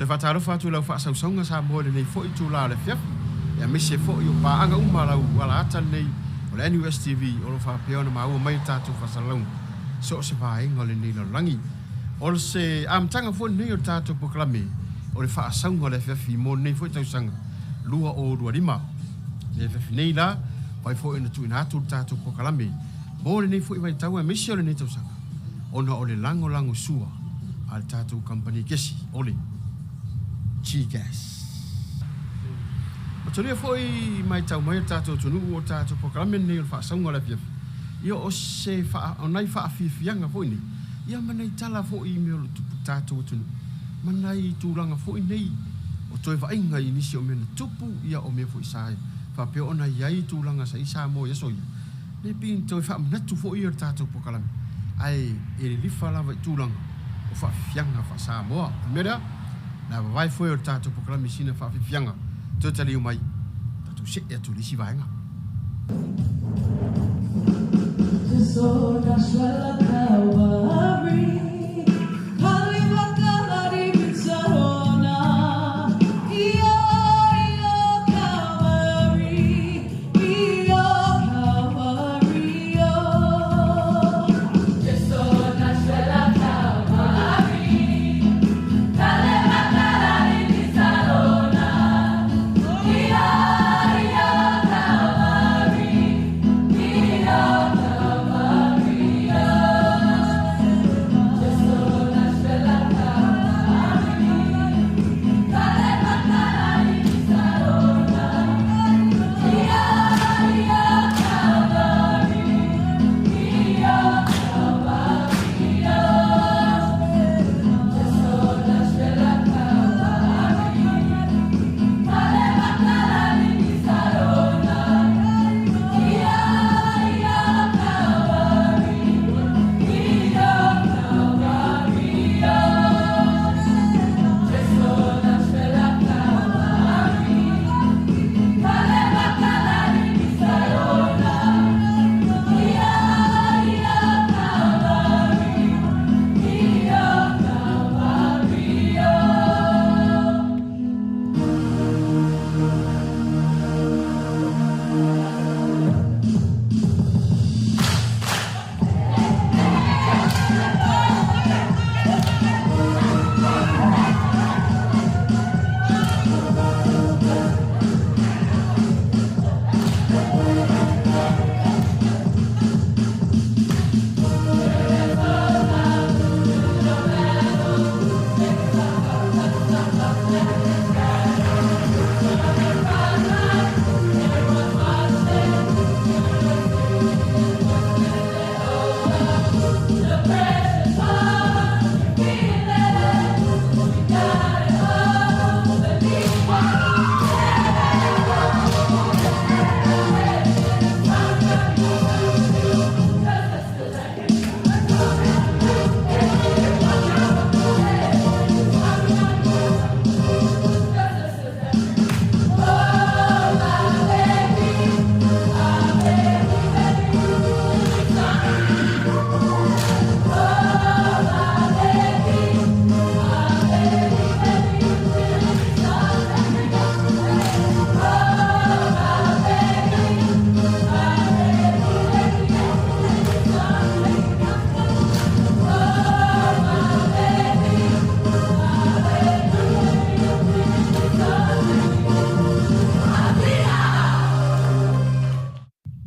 fataro fatu lau fa sausonga sa mo le nei foi tu la le fiaf. Ya mese foi o pa anga uma lau wala ata nei o le NUS TV o lo fa peona ma o mai tatu fa salong. So se vai ngole nei lo langi. O se am tanga foi nei o tatu proklame. O le fa saunga le fiaf mo nei foi tau sanga. Lua o rua lima. Le fiaf nei la vai foi na tu ina tatu proklame. Mo le nei foi vai tau mese o le nei tau sanga. Ona o le lango sua al tatu company kesi ole. Chigas. Matole foi mai tau mai tato tunu o tato proklame nei fa saunga la pia. Ia o se fa onai fa fianga foi ni. Ia manai tala foi me o tato tunu. Manai tulanga foi nei. O toi va inga inisi o mena tupu ia o me foi sai. Fa pe ona iai tulanga sa isa mo yeso. Ne pin toi fa natu foi o tato proklame. Ai e lifa lava tulanga. O fa fianga fa sa mo. Mera na vai foi o tato proklame sina fa fianga. Totally mai. Tatu se e tu lisi vai nga. So that's what I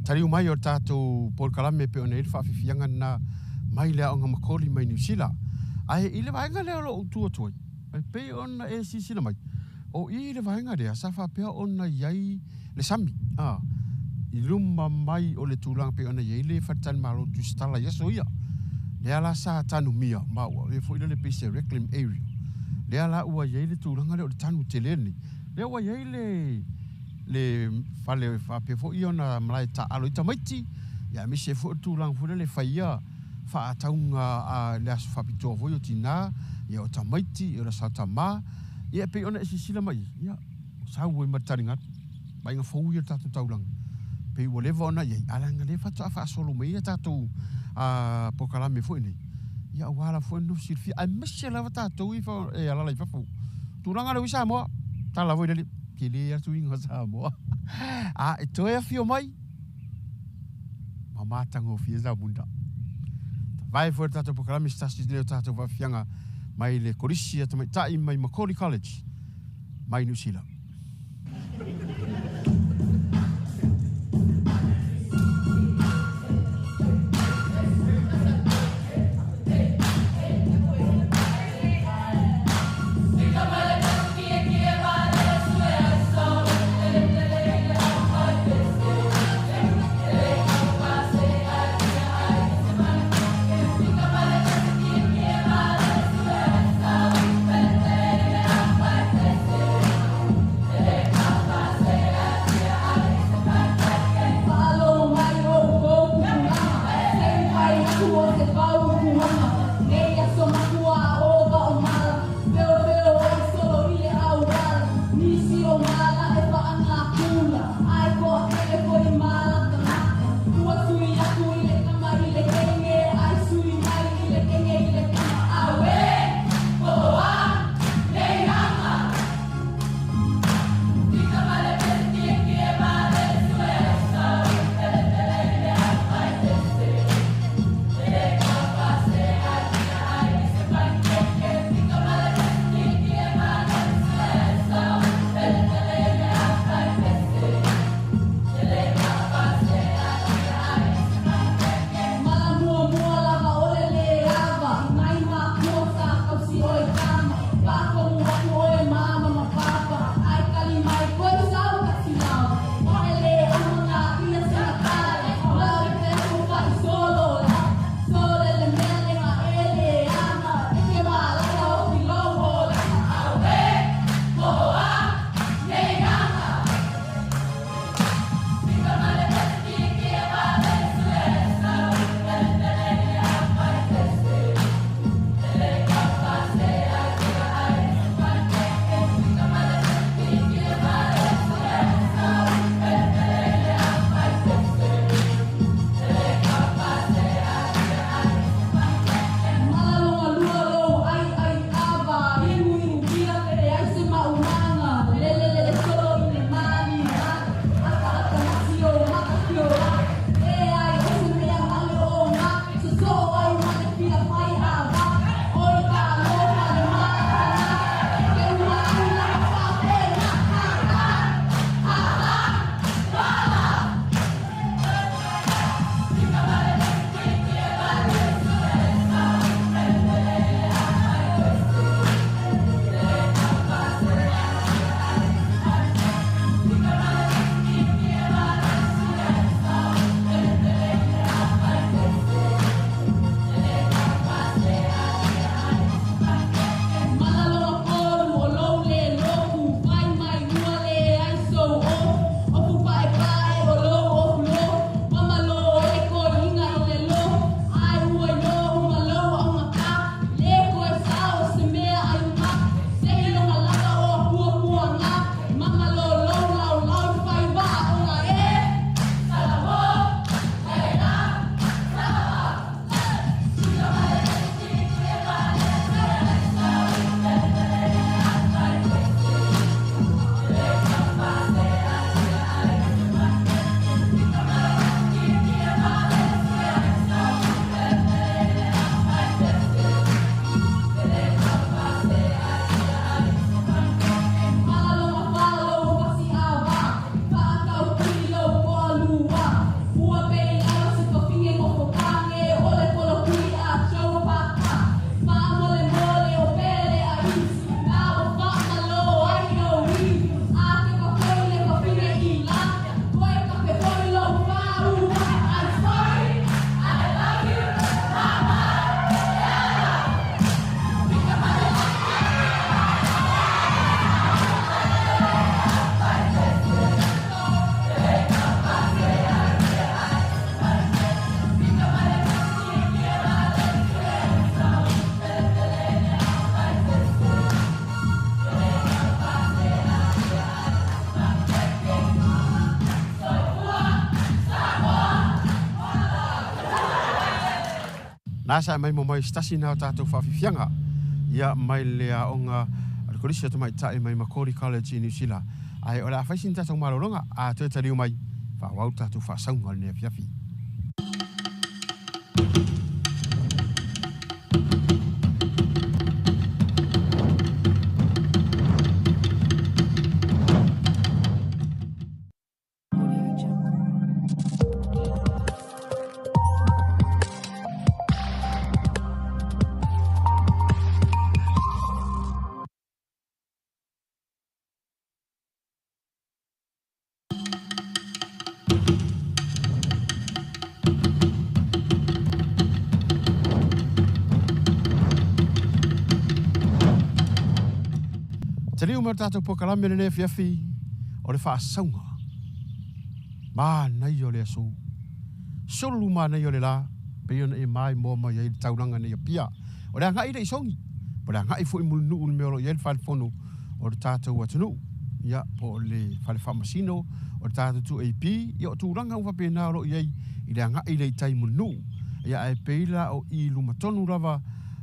Tariu mai o tātou Paul Kalame pe o nei whaafifianga na mai lea o ngā makoli mai New Zealand. Ai i le vaenga lea lo utua tuai. Ai pe ona e sisina mai. O i le vaenga lea sa whapea ona iai le sami. I luma mai o le tūlanga pe ona iai le whatan malo tu stala yaso ia. Lea la sa tanu mia maua. E fo ila le pese reclaim area. Lea la ua iai le tūlanga le o le tanu te leni. Lea ua iai le fale whape fo i ona malai ta alo i tamaiti. Ia mi se fo tūlanga fo le whaia whaataunga le aso whapitoa fo i o tina. Ia o tamaiti, i o la sa tama. Ia pe ona e sisila mai. Ia sa ue mataringat. Mai ngā fau i o tātou taulanga. Pe ua lewa ona iai. Alanga le whata a whaasolo mai i tātou po Kalame fo i nei. Ia wala fo no silfi. Ai mese lava tātou i e alalai whafu. turanga le Samoa. Tala voi dali kili atu inga Samoa. E toe fio mai. Mama tango fia za bunda. Vai for tato programa stasi leo tato va fianga mai le korisi atu mai tai mai Macquarie College. Mai New Zealand. Nasa mai mo mai stasi na tatou whawhiwhianga. Ia mai lea o ngā kolisi atu mai tae mai Macquarie College i New Zealand. Ai o le awhaisi ni tātou maroronga a te tariu mai whawau tātou whaasaunga le fiafi. Tariu mai tātou pokalame le fiafi o le whaasaunga. Mā nei o le aso. Solu mā nei o le la. Peiona e mai mō mai e tauranga nei a pia. O le ngai rei songi. O le ngai fo i mulu ul meolo i el whalfono o le tātou atunu. Ia po le whale whamasino o le tātou tu AP. Ia o tūranga uwa pēnā ro i ei i le ngai rei tai mulu. Ia e peila o i lumatonu lava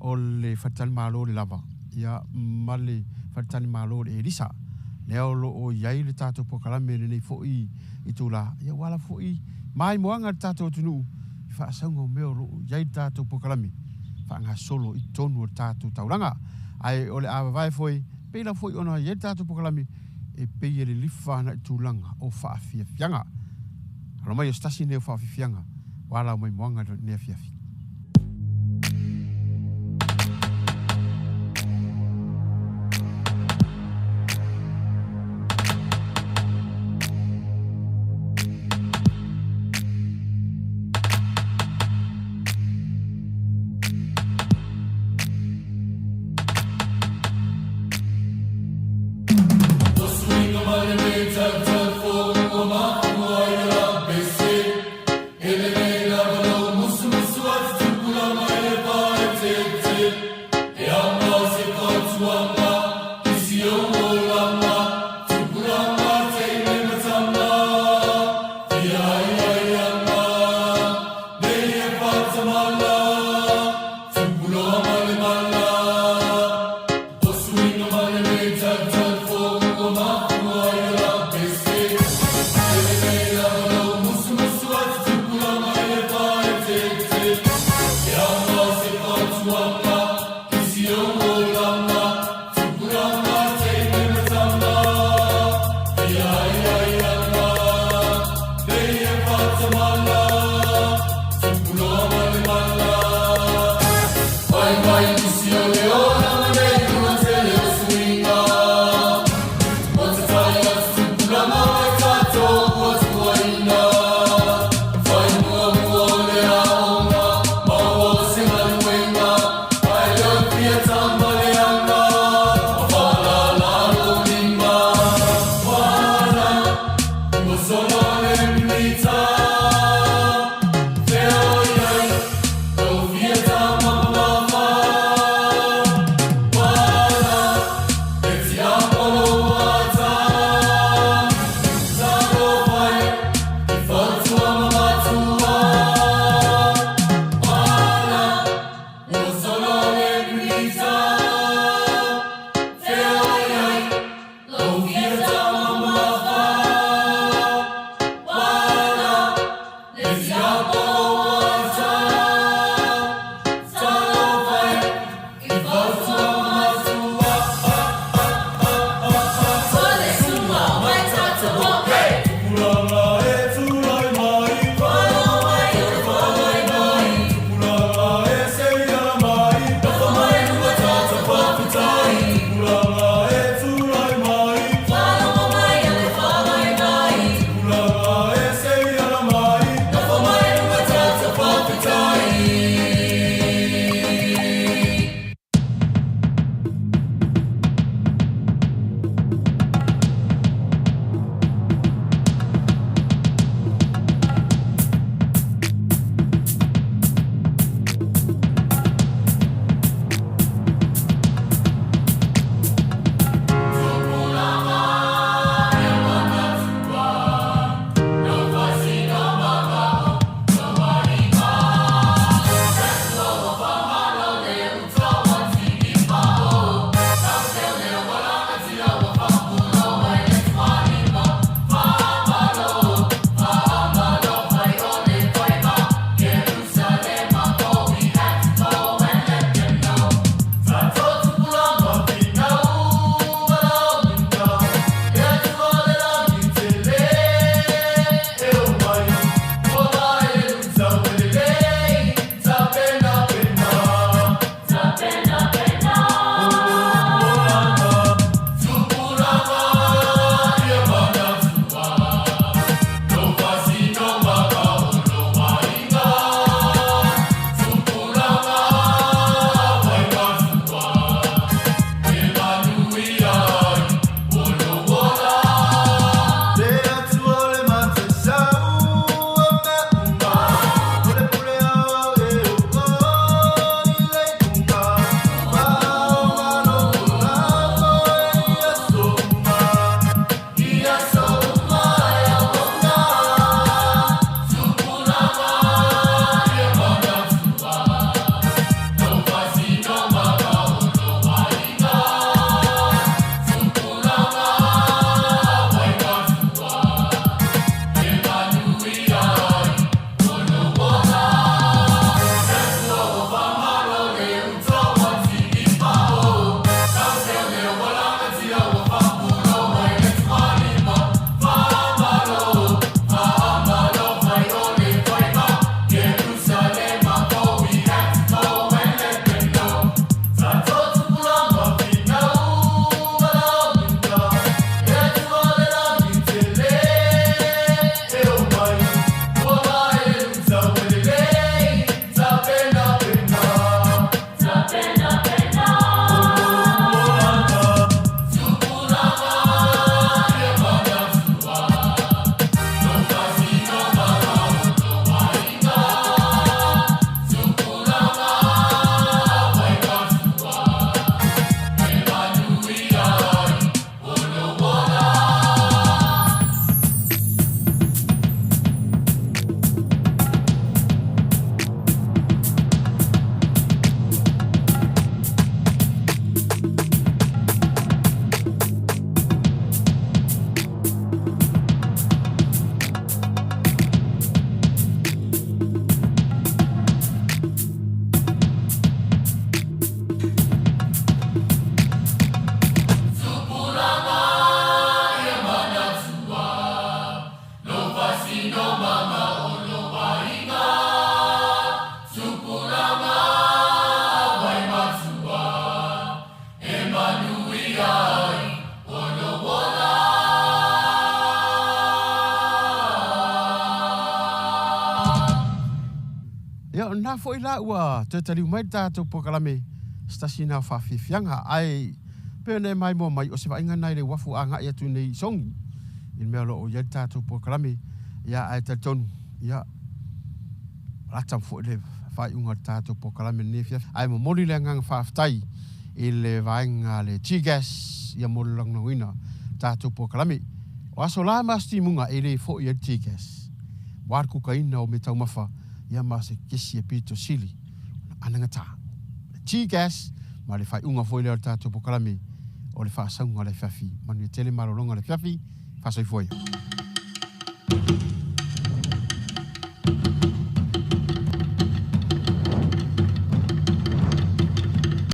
o le whatani mālo le lava. Ia male whatani mālo le erisa. Leo lo o iai le tātou pokalame le nei fo i tūla. Ia wala fo i mai moanga le tātou atunu. Whaasaunga o meo ro iai tātou pokalame. Whaanga solo i tonu o tātou tauranga. Ai o le awa vai foi, peila foi ona iai tātou pokalame e peia le lifana i tūlanga o whaafiafianga. Alo mai o stasi neo whaafiafianga. Wala o mai moanga nea fiafi. Musu musu na fo ila ua te tali mai tātou pokalame stasi na whawhiwhianga ai pene mai mo mai o se wainga nai le wafu a ngai atu nei songi in mea lo o iai tātou pokalame ia ai te tonu ia ratam fo le whai unga tātou pokalame ne fia ai mo mori le ngang whawhtai i le vainga le T-gas ia mo lang na wina tātou pokalame o aso la masti munga i le fo iai T-gas war kukaina o me tau mawha ia ma se kesi e pito sili ananga tā T-gas ma le whai unga foi le tātou pokalame o le whaasaunga le whiawhi manu e tele marolonga le whiawhi whasoi foi